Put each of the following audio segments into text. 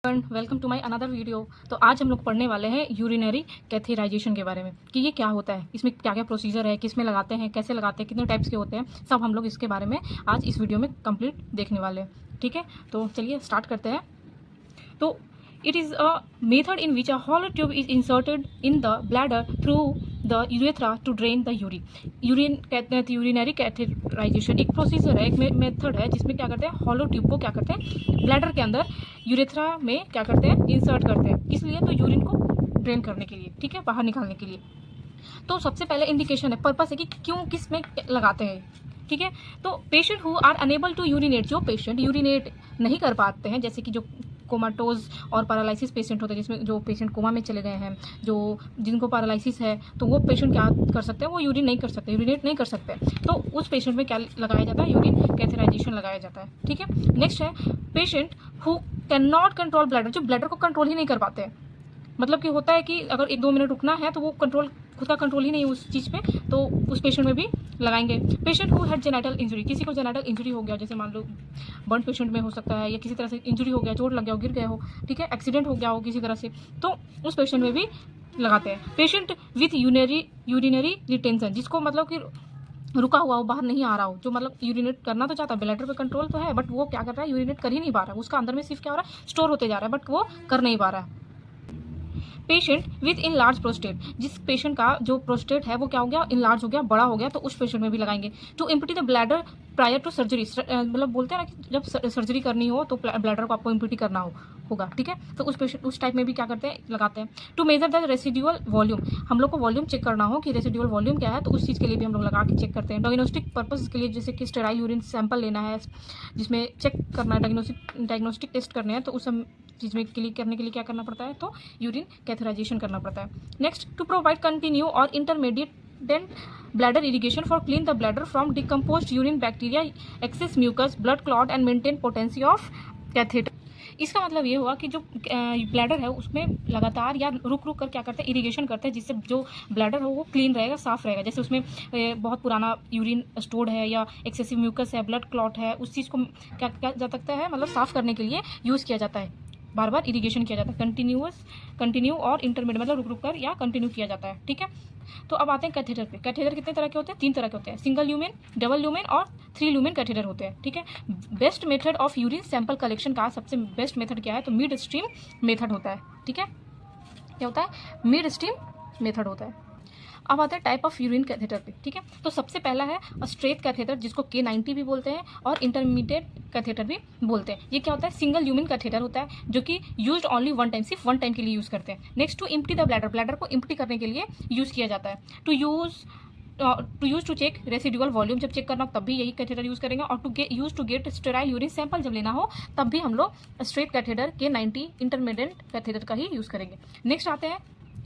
Welcome to my another video. तो आज हम लोग पढ़ने वाले हैं यूरिनरी कैथेराइजेशन के बारे में कि ये क्या होता है, इसमें क्या क्या प्रोसीजर है, किस में लगाते हैं, कैसे लगाते हैं, कितने टाइप्स के होते हैं, सब हम लोग इसके बारे में आज इस वीडियो में कंप्लीट देखने वाले हैं। ठीक है, तो चलिए स्टार्ट करते हैं। तो it is a method in which a hollow tube is inserted in the bladder through the urethra to drain the urine कहते हैं यूरिनरी कैथेराइजेशन एक प्रोसीजर है, एक मेथड है जिसमें क्या करते हैं, हॉलो ट्यूब को क्या करते हैं ब्लैडर के अंदर यूरेथ्रा में क्या करते हैं, इंसर्ट करते हैं। किस लिए? तो यूरिन को ड्रेन करने के लिए, ठीक है, बाहर निकालने के लिए। तो सबसे पहले इंडिकेशन है, पर्पस है कि क्यों किस में लगाते हैं। ठीक है, तो patient who are unable to urinate, जो पेशेंट यूरिनेट नहीं कर पाते हैं, जैसे कि जो कोमाटोज और पैरालिसिस पेशेंट होते हैं, जिसमें जो पेशेंट कोमा में चले गए हैं, जो जिनको पैरालिसिस है, तो वो पेशेंट क्या कर सकते हैं, वो यूरिन नहीं कर सकते, यूरिनेट नहीं कर सकते। तो उस पेशेंट में क्या लगाया जाता है, यूरिन कैथेराइजेशन लगाया जाता है। ठीक है, नेक्स्ट है patient who can not control bladder, जो ब्लैडर को कंट्रोल ही नहीं कर पाते हैं। मतलब कि होता है कि अगर 1-2 मिनट रुकना है तो वो कंट्रोल, खुद का कंट्रोल ही नहीं है उस चीज़ पे, तो उस पेशेंट में भी लगाएंगे। Patient who had genital injury, किसी को जेनाइटल इंजरी हो गया, जैसे मान लो बर्न पेशेंट में हो सकता है, या किसी तरह से इंजरी हो गया, चोट लग गया हो, गिर गया हो, ठीक है, एक्सीडेंट हो गया हो किसी तरह से, तो उस पेशेंट में भी लगाते हैं। पेशेंट विथ यूरिनरी रिटेंशन, जिसको मतलब कि रुका हुआ हो, बाहर नहीं आ रहा हो, जो मतलब यूरिनेट करना तो चाहता है, ब्लैडर पे कंट्रोल तो है, बट वो क्या कर रहा है, यूरिनेट कर ही नहीं पा रहा है, उसका अंदर में सिर्फ क्या हो रहा है, स्टोर होते जा रहा है, बट वो कर नहीं पा रहा है। Patient with in large prostate, जिस पेशेंट का जो प्रोस्टेट है वो क्या हो गया, इन लार्ज हो गया, बड़ा हो गया, तो उस पेशेंट में भी लगाएंगे। To empty the bladder prior to surgery, मतलब बोलते हैं ना कि जब सर्जरी करनी हो तो ब्लैडर को आपको एम्प्टी करना होगा, ठीक है, तो उस पेशेंट उस टाइप में भी क्या करते हैं, लगाते हैं। To measure the residual volume, हम लोग को वॉल्यूम चेक करना हो कि रेसिडुअल वॉल्यूम क्या है, तो उस चीज़ के लिए भी हम लोग लगा के चेक करते हैं। डायग्नोस्टिक पर्पस के लिए, जैसे कि स्टेराइल यूरिन सैंपल लेना है, जिसमें चेक करना है, डायग्नोस्टिक टेस्ट करने हैं, तो उस चीज़ में क्लिक करने के लिए क्या करना पड़ता है, तो यूरिन कैथेराइजेशन करना पड़ता है। नेक्स्ट, टू प्रोवाइड कंटिन्यू और intermediate bladder irrigation for clean the bladder from decomposed urine bacteria, excess mucus, blood clot and maintain potency of catheter। इसका मतलब ये हुआ कि जो ब्लैडर है उसमें लगातार या रुक रुक कर क्या करते हैं, इरिगेशन करते हैं, जिससे जो ब्लैडर हो वो क्लीन रहेगा, साफ रहेगा। जैसे उसमें बहुत पुराना यूरिन स्टोर्ड है या एक्सेसिव म्यूकस है, ब्लड क्लॉट है, उस चीज़ को क्या किया जा सकता है, मतलब साफ़ करने के लिए यूज़ किया जाता है, बार बार इरिगेशन किया जाता है, कंटिन्यू और इंटरमीडिएट, मतलब रुक रुक कर या कंटिन्यू किया जाता है। ठीक है, तो अब आते हैं कैथेटर पे। कैथेटर कितने तरह के होते हैं? 3 तरह के होते हैं, सिंगल ल्यूमेन, डबल ल्यूमेन और 3 ल्यूमेन कैथेटर होते हैं। ठीक है, best method of urine sample collection का सबसे बेस्ट मेथड क्या है, तो मिड स्ट्रीम मेथड होता है। ठीक है, क्या होता है, मिड स्ट्रीम मेथड होता है। अब आते हैं टाइप ऑफ यूरिन कैथेटर पे। ठीक है, तो सबसे पहला है स्ट्रेट कैथेटर, जिसको K90 भी बोलते हैं और इंटरमीडिएट कैथेटर भी बोलते हैं। ये क्या होता है, सिंगल यूरिन कैथेटर होता है, जो कि यूज्ड ओनली 1 टाइम, सिर्फ 1 टाइम के लिए यूज़ करते हैं। Next, to empty the bladder, bladder को एम्प्टी करने के लिए यूज़ किया जाता है। To use to check residual volume, जब चेक करना हो तब भी यही कैथेटर यूज़ करेंगे। और to get sterile urine sample जब लेना हो तब भी हम लोग straight catheter K90 intermediate catheter का ही यूज़ करेंगे। नेक्स्ट आते हैं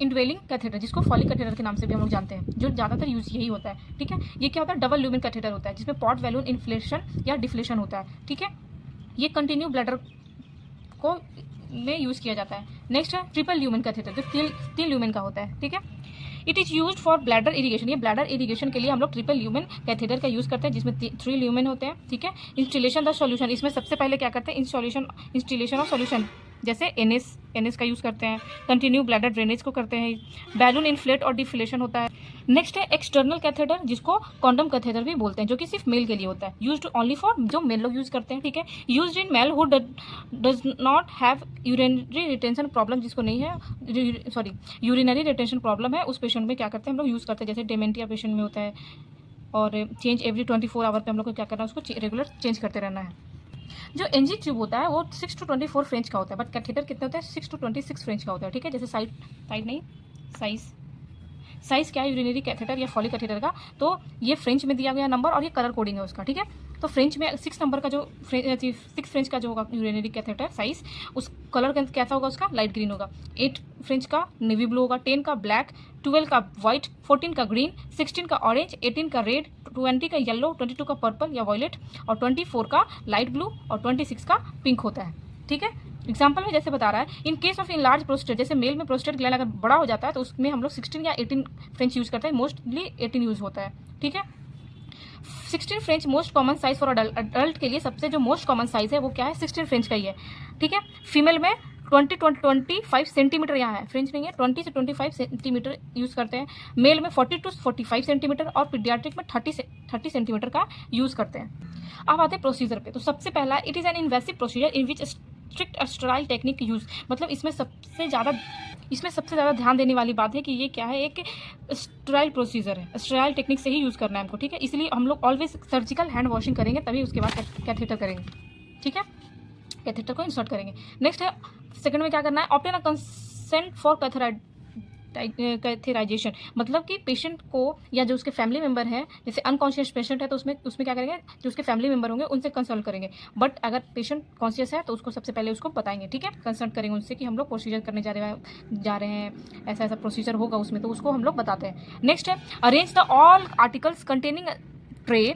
इनवेलिंग कैथेटर, जिसको फॉलिक कैथेटर के नाम से भी हम लोग जानते हैं, जो ज़्यादातर यूज यही होता है। ठीक है, ये क्या होता है, डबल ल्यूमेन कैथेटर होता है, जिसमें पॉट वैल्यून इन्फ्लेशन या डिफ्लेशन होता है। ठीक है, ये कंटिन्यू ब्लैडर को में यूज़ किया जाता है। नेक्स्ट है ट्रिपल ल्यूमेन कैथेटर, जो 3 ल्यूमेन का होता है। ठीक है, it is used for bladder irrigation, ये ब्लैडर इरिगेशन के लिए हम लोग ट्रिपल ल्यूमेन कैथेटर का यूज़ करते हैं, जिसमें 3 ल्यूमेन होते हैं। ठीक है, इंस्टॉलेशन द सॉल्यूशन, इसमें सबसे पहले क्या करते हैं, इंस्टॉलेशन ऑफ सॉल्यूशन, जैसे NS का यूज़ करते हैं। कंटिन्यू ब्लैडर ड्रेनेज को करते हैं। बैलून इन्फ्लेट और डिफ्लेशन होता है। नेक्स्ट है एक्सटर्नल कैथेटर, जिसको कॉन्डम कैथेटर भी बोलते हैं, जो कि सिर्फ मेल के लिए होता है, यूज्ड ओनली फॉर, जो मेल लोग यूज़ करते हैं। ठीक है, used in male who does not have urinary retention problem, जिसको नहीं है यूरिनरी रिटेंशन प्रॉब्लम है, उस पेशेंट में क्या करते हैं, हम लोग यूज़ करते हैं, जैसे डेमेंटिया पेशेंट में होता है। और चेंज एवरी 24 आवर पे हम लोग को क्या करना है, उसको रेगुलर चेंज करते रहना है। जो NG ट्यूब होता है वो 6 to 24 फ्रेंच का होता है, बट कैथेटर कितने होता है, 6 to 26 फ्रेंच का होता है। ठीक है, जैसे साइज क्या है यूरिनरी कैथेटर या फॉलिक कैथेटर का, तो ये फ्रेंच में दिया गया नंबर और ये कलर कोडिंग है उसका। ठीक है, तो फ्रेंच में 6 नंबर का जो 6 फ्रेंच का जो होगा यूरिनरी कैथेटर साइज, उस कलर कैसा होगा, उसका लाइट ग्रीन होगा। 8 फ्रेंच का नेवी ब्लू होगा, 10 का ब्लैक, 12 का वाइट, 14 का ग्रीन, 16 का ऑरेंज, 18 का रेड, 20 का येलो, 22 का पर्पल या वॉयलेट, और 24 का लाइट ब्लू और 26 का पिंक होता है। ठीक है, एग्जाम्पल में जैसे बता रहा है, in case of in large prostate, जैसे मेल में प्रोस्टेट ग्लैंड अगर बड़ा हो जाता है तो उसमें हम लोग 16 या 18 फ्रेंच यूज़ करते हैं, मोस्टली 18 यूज़ होता है। ठीक है, 16 French most common size for adult के लिए सबसे जो मोस्ट कॉमन साइज है वो क्या है, 16 फ्रेंच का ही है। ठीक है, फीमेल में 25 सेंटीमीटर यहाँ है, फ्रिंज नहीं है, 20 से 25 सेंटीमीटर यूज़ करते हैं। मेल में 40 to 45 सेंटीमीटर और पीडियाट्रिक में 30 सेंटीमीटर का यूज़ करते हैं। अब आते हैं प्रोसीजर पे। तो सबसे पहला, it is an invasive procedure in which strict sterile technique use. मतलब इसमें सबसे ज़्यादा ध्यान देने वाली बात है कि ये क्या है, एक स्टेराइल प्रोसीजर है, स्टेराइल टेक्निक से ही यूज़ करना है हमको, ठीक है। इसलिए हम लोग ऑलवेज सर्जिकल हैंड वॉशिंग करेंगे, तभी उसके बाद कैथेटर करेंगे, ठीक है, कैथेटर को इंसर्ट करेंगे। नेक्स्ट है, सेकंड में क्या करना है, ऑब्टेन अ कंसेंट फॉर कैथेराइजेशन। मतलब कि पेशेंट को या जो उसके फैमिली मेम्बर है, जैसे अनकॉन्शियस पेशेंट है तो उसमें क्या करेंगे, जो उसके फैमिली मेम्बर होंगे उनसे कंसल्ट करेंगे। बट अगर पेशेंट कॉन्शियस है तो उसको सबसे पहले उसको बताएंगे, ठीक है, कंसल्ट करेंगे उनसे कि हम लोग प्रोसीजर करने जा रहे हैं, ऐसा प्रोसीजर होगा उसमें, तो उसको हम लोग बताते हैं। नेक्स्ट है, arrange the all articles containing tray,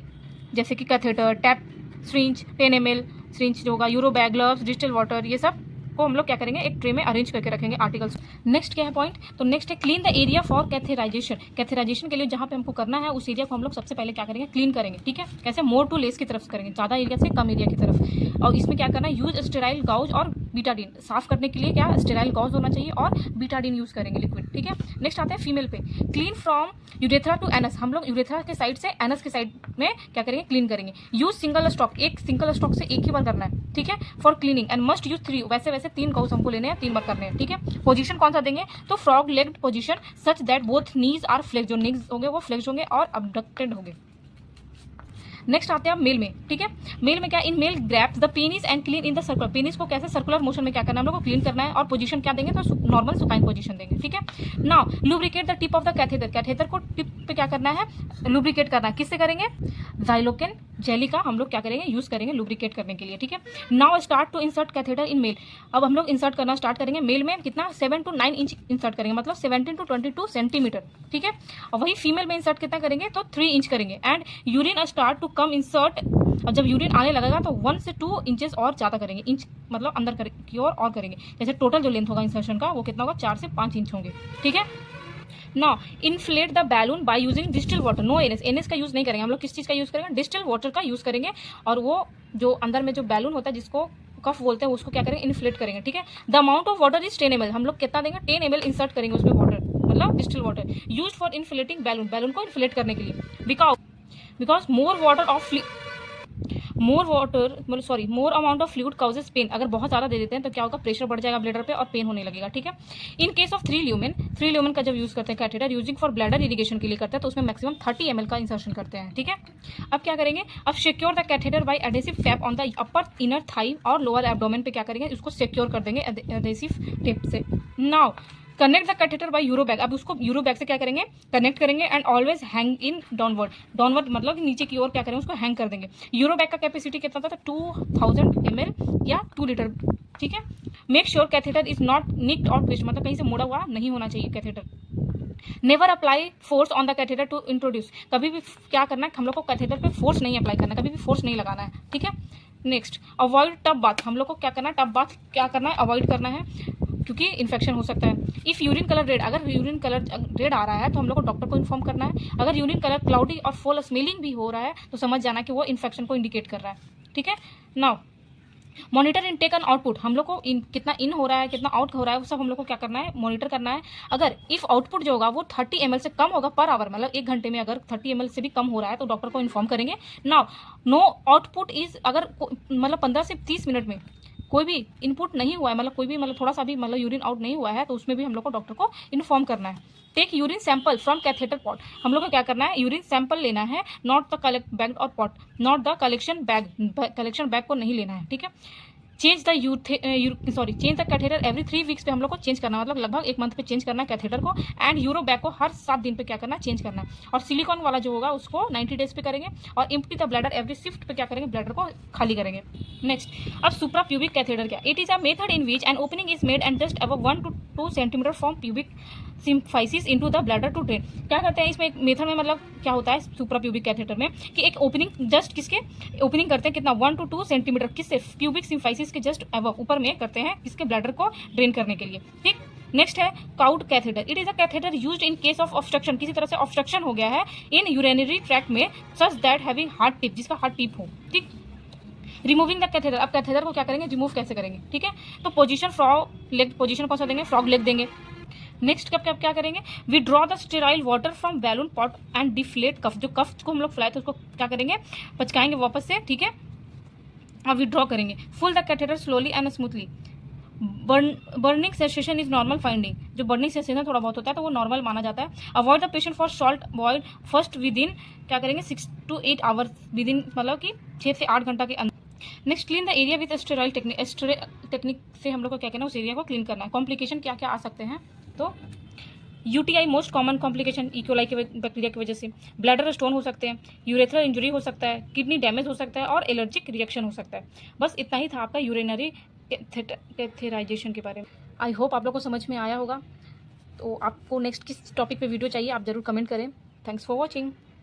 जैसे कि catheter, tap, syringe, 10 ml syringe जो होगा, euro bag, gloves, distil water, ये सब को हम लोग क्या करेंगे, एक ट्रे में अरेंज करके रखेंगे आर्टिकल्स। नेक्स्ट क्या है पॉइंट, तो नेक्स्ट है क्लीन द एरिया फॉर कैथेराइजेशन। कैथेराइजेशन के लिए जहाँ पे हमको करना है उस एरिया को हम लोग सबसे पहले क्या करेंगे, क्लीन करेंगे, ठीक है। कैसे, मोर टू लेस की तरफ करेंगे, ज़्यादा एरिया से कम एरिया की तरफ। और इसमें क्या करना है, यूज स्टेराइल गाउज और बीटाडीन। साफ करने के लिए क्या स्टेराइल गाउज होना चाहिए और बीटाडीन यूज़ करेंगे, लिक्विड, ठीक है। नेक्स्ट आता है फीमेल पे, clean from urethra to anus. हम लोग यूरेथ्रा के साइड से एनस के साइड में क्या करेंगे, क्लीन करेंगे। यूज सिंगल स्टॉक, एक सिंगल स्टॉक से एक ही बार करना है, ठीक है, for cleaning, and must use 3। वैसे 3 गाउज हमको लेने हैं, 3 बार करने हैं, ठीक है। पोजीशन कौन सा देंगे, तो frog legged position, such that both knees are flex. जो नीज होंगे वो फ्लेक्स होंगे और अबडक्टेड होंगे। नेक्स्ट आते हैं आप मेल में, ठीक है। मेल में क्या, in male grabs the penis and clean in the circular. Penis को कैसे सर्कुलर मोशन में क्या करना है, हम लोग को क्लीन करना है। और पोजीशन क्या देंगे, तो नॉर्मल सुपाइन पोजीशन देंगे, ठीक है। Now lubricate the tip of the catheter. Catheter को टिप पे क्या करना है, लुब्रिकेट करना है। किससे करेंगे, ज़ाइलोकेन जेली का हम लोग क्या करेंगे, यूज करेंगे लुब्रिकेट करने के लिए, ठीक है। Now start to insert catheter in male. अब हम लोग इंसर्ट करना स्टार्ट करेंगे। मेल में कितना, 7 to 9 इंच इंसर्ट करेंगे, मतलब 17 to 22 सेंटीमीटर, ठीक है। और वही फीमेल में इंसर्ट कितना करेंगे, तो 3 इंच करेंगे। And urine start to come insert. और जब यूरिन आने लगेगा तो 1 से 2 इंचेस और ज़्यादा करेंगे, इंच मतलब अंदर की ओर और करेंगे। जैसे टोटल जो लेंथ होगा इंसर्शन का वो कितना होगा, 4 से 5 इंच होंगे, ठीक है। Now inflate the balloon by using distil water. No NS का यूज़ नहीं करेंगे हम लोग, किस चीज़ का यूज़ करेंगे, डिस्टिल वाटर का यूज़ करेंगे। और वो जो अंदर में जो बैलून होता है जिसको कफ बोलते हैं उसको क्या करेंगे, इन्फ्लेट करेंगे, ठीक है। The amount of water is 10 ml। हम लोग कितना देंगे, 10 ml इंसर्ट करेंगे उसमें वाटर, मतलब distil water, use for inflating balloon, balloon को इन्फ्लेट करने के लिए। Because more amount of fluid causes pain. अगर बहुत ज़्यादा दे देते हैं तो क्या होगा, प्रेशर बढ़ जाएगा ब्लैडर पे और पेन होने लगेगा, ठीक है। इन केस ऑफ 3 ल्यूमेन का जब यूज़ करते हैं catheter using for bladder irrigation के लिए करते हैं, तो उसमें मैक्सिमम 30 ml का इंसर्शन करते हैं, ठीक है। अब क्या करेंगे, अब secure the catheter by adhesive cap on the upper inner thigh और लोअर एब्डोमेन पे क्या करेंगे, उसको सिक्योर कर देंगे एडेसिव टेप से। Now connect the catheter by uro bag. अब उसको यूरो बैग से क्या करेंगे, कनेक्ट करेंगे। And always hang in downward मतलब नीचे की ओर क्या करेंगे, उसको हैंग कर देंगे। यूरो बैग का कैपेसिटी कितना था, 2000 ml या 2 लीटर, ठीक है। Make sure catheter is not nicked और ट्विस्ट, मतलब कहीं से मुड़ा हुआ नहीं होना चाहिए catheter. Never apply force on the catheter to introduce. कभी भी क्या करना है, हम लोग को कैथेटर पे फोर्स नहीं अप्लाई करना, कभी भी फोर्स नहीं लगाना है, ठीक है। Next, avoid tub bath. हम लोग को क्या करना है, टब बाथ क्या करना है, अवॉइड करना है, क्योंकि इन्फेक्शन हो सकता है। इफ़ यूरिन कलर रेड, अगर यूरिन कलर रेड आ रहा है तो हम लोग को डॉक्टर को इन्फॉर्म करना है। अगर यूरिन कलर क्लाउडी और फॉल स्मेलिंग भी हो रहा है तो समझ जाना कि वो इन्फेक्शन को इंडिकेट कर रहा है, ठीक है। Now monitor intake and output. हम लोग को कितना इन हो रहा है, कितना आउट हो रहा है, वो सब हम लोग को क्या करना है, मॉनिटर करना है। अगर इफ आउटपुट जो होगा वो 30 ml से कम होगा पर आवर, मतलब 1 घंटे में अगर 30 ml से भी कम हो रहा है तो डॉक्टर को इन्फॉर्म करेंगे। नाउ नो आउटपुट इज, अगर मतलब 15 से 30 मिनट में कोई भी इनपुट नहीं हुआ है, मतलब कोई भी मतलब थोड़ा सा भी मतलब यूरिन आउट नहीं हुआ है, तो उसमें भी हम लोग को डॉक्टर को इन्फॉर्म करना है। Take urine sample from catheter pot. हम लोग को क्या करना है, यूरिन सैंपल लेना है, नॉट द कलेक्ट बैग और pot, not the collection bag को नहीं लेना है, ठीक है। Change the catheter every 3 weeks पे हम लोग को चेंज करना है, मतलब लगभग 1 मंथ पे चेंज करना है कैथेटर को। एंड यूरो बैग को हर 7 दिन पे क्या करना है, चेंज करना है। और सिलिकॉन वाला जो होगा उसको 90 डेज पे करेंगे। और empty the bladder every shift पे क्या करेंगे, ब्लैडर को खाली करेंगे। नेक्स्ट, अब सुप्रा प्यूबिक कैथेटर क्या, it is a method in which an opening is made and just above 1 to 2 centimetre from pubic symphysis into the bladder to drain. क्या करते हैं इसमें, एक मेथड में मतलब क्या होता है सुप्रा प्यूबिक कैथेटर में कि एक ओपनिंग जस्ट किसके ओपनिंग करते हैं, कितना 1 to 2 सेंटीमीटर, किससे, प्यूबिक सिम्फाइसिस के जस्ट अबव ऊपर में करते हैं, किसके, ब्लैडर को ड्रेन करने के लिए, ठीक। नेक्स्ट है cout catheter. It is a catheter used in case of obstruction, किसी तरह से ऑब्स्ट्रक्शन हो गया है इन यूरिनरी ट्रैक्ट में, such that having hard tip, जिसका हार्ड टिप हो, ठीक। रिमूविंग द कैथेटर, अब कैथेटर को क्या करेंगे, रिमूव कैसे करेंगे, ठीक है। तो पोजीशन फ्रॉग लेग, पोजीशन कौन सा देंगे, फ्रॉग लेग देंगे। नेक्स्ट कब क्या करेंगे, withdraw the sterile water from balloon port and deflate cuff, जो कफ को हम लोग फुलाए तो उसको क्या करेंगे, पचकाएंगे वापस से, ठीक है, और विड्रॉ करेंगे। Full the catheter slowly and smoothly. Burning sensation is normal finding, जो बर्निंग सेंसेशन थोड़ा बहुत होता है तो वो नॉर्मल माना जाता है। Avoid the patient for salt boiled first with in क्या करेंगे 6 to 8 आवर्स विद इन, मतलब कि 6 से 8 घंटा के अंदर। Next clean the area with sterile technique से हम लोग को क्या करना है, उस एरिया को क्लीन करना है। कॉम्प्लिकेशन क्या क्या आ सकते हैं, तो UTI most common complication E coli के बैक्टीरिया की वजह से, ब्लैडर स्टोन हो सकते हैं, यूरेथ्रल इंजरी हो सकता है, किडनी डैमेज हो सकता है और एलर्जिक रिएक्शन हो सकता है। बस इतना ही था आपका यूरिनरी कैथेराइजेशन के बारे में। आई होप आप लोग को समझ में आया होगा। तो आपको नेक्स्ट किस टॉपिक पे वीडियो चाहिए आप ज़रूर कमेंट करें। Thanks for watching.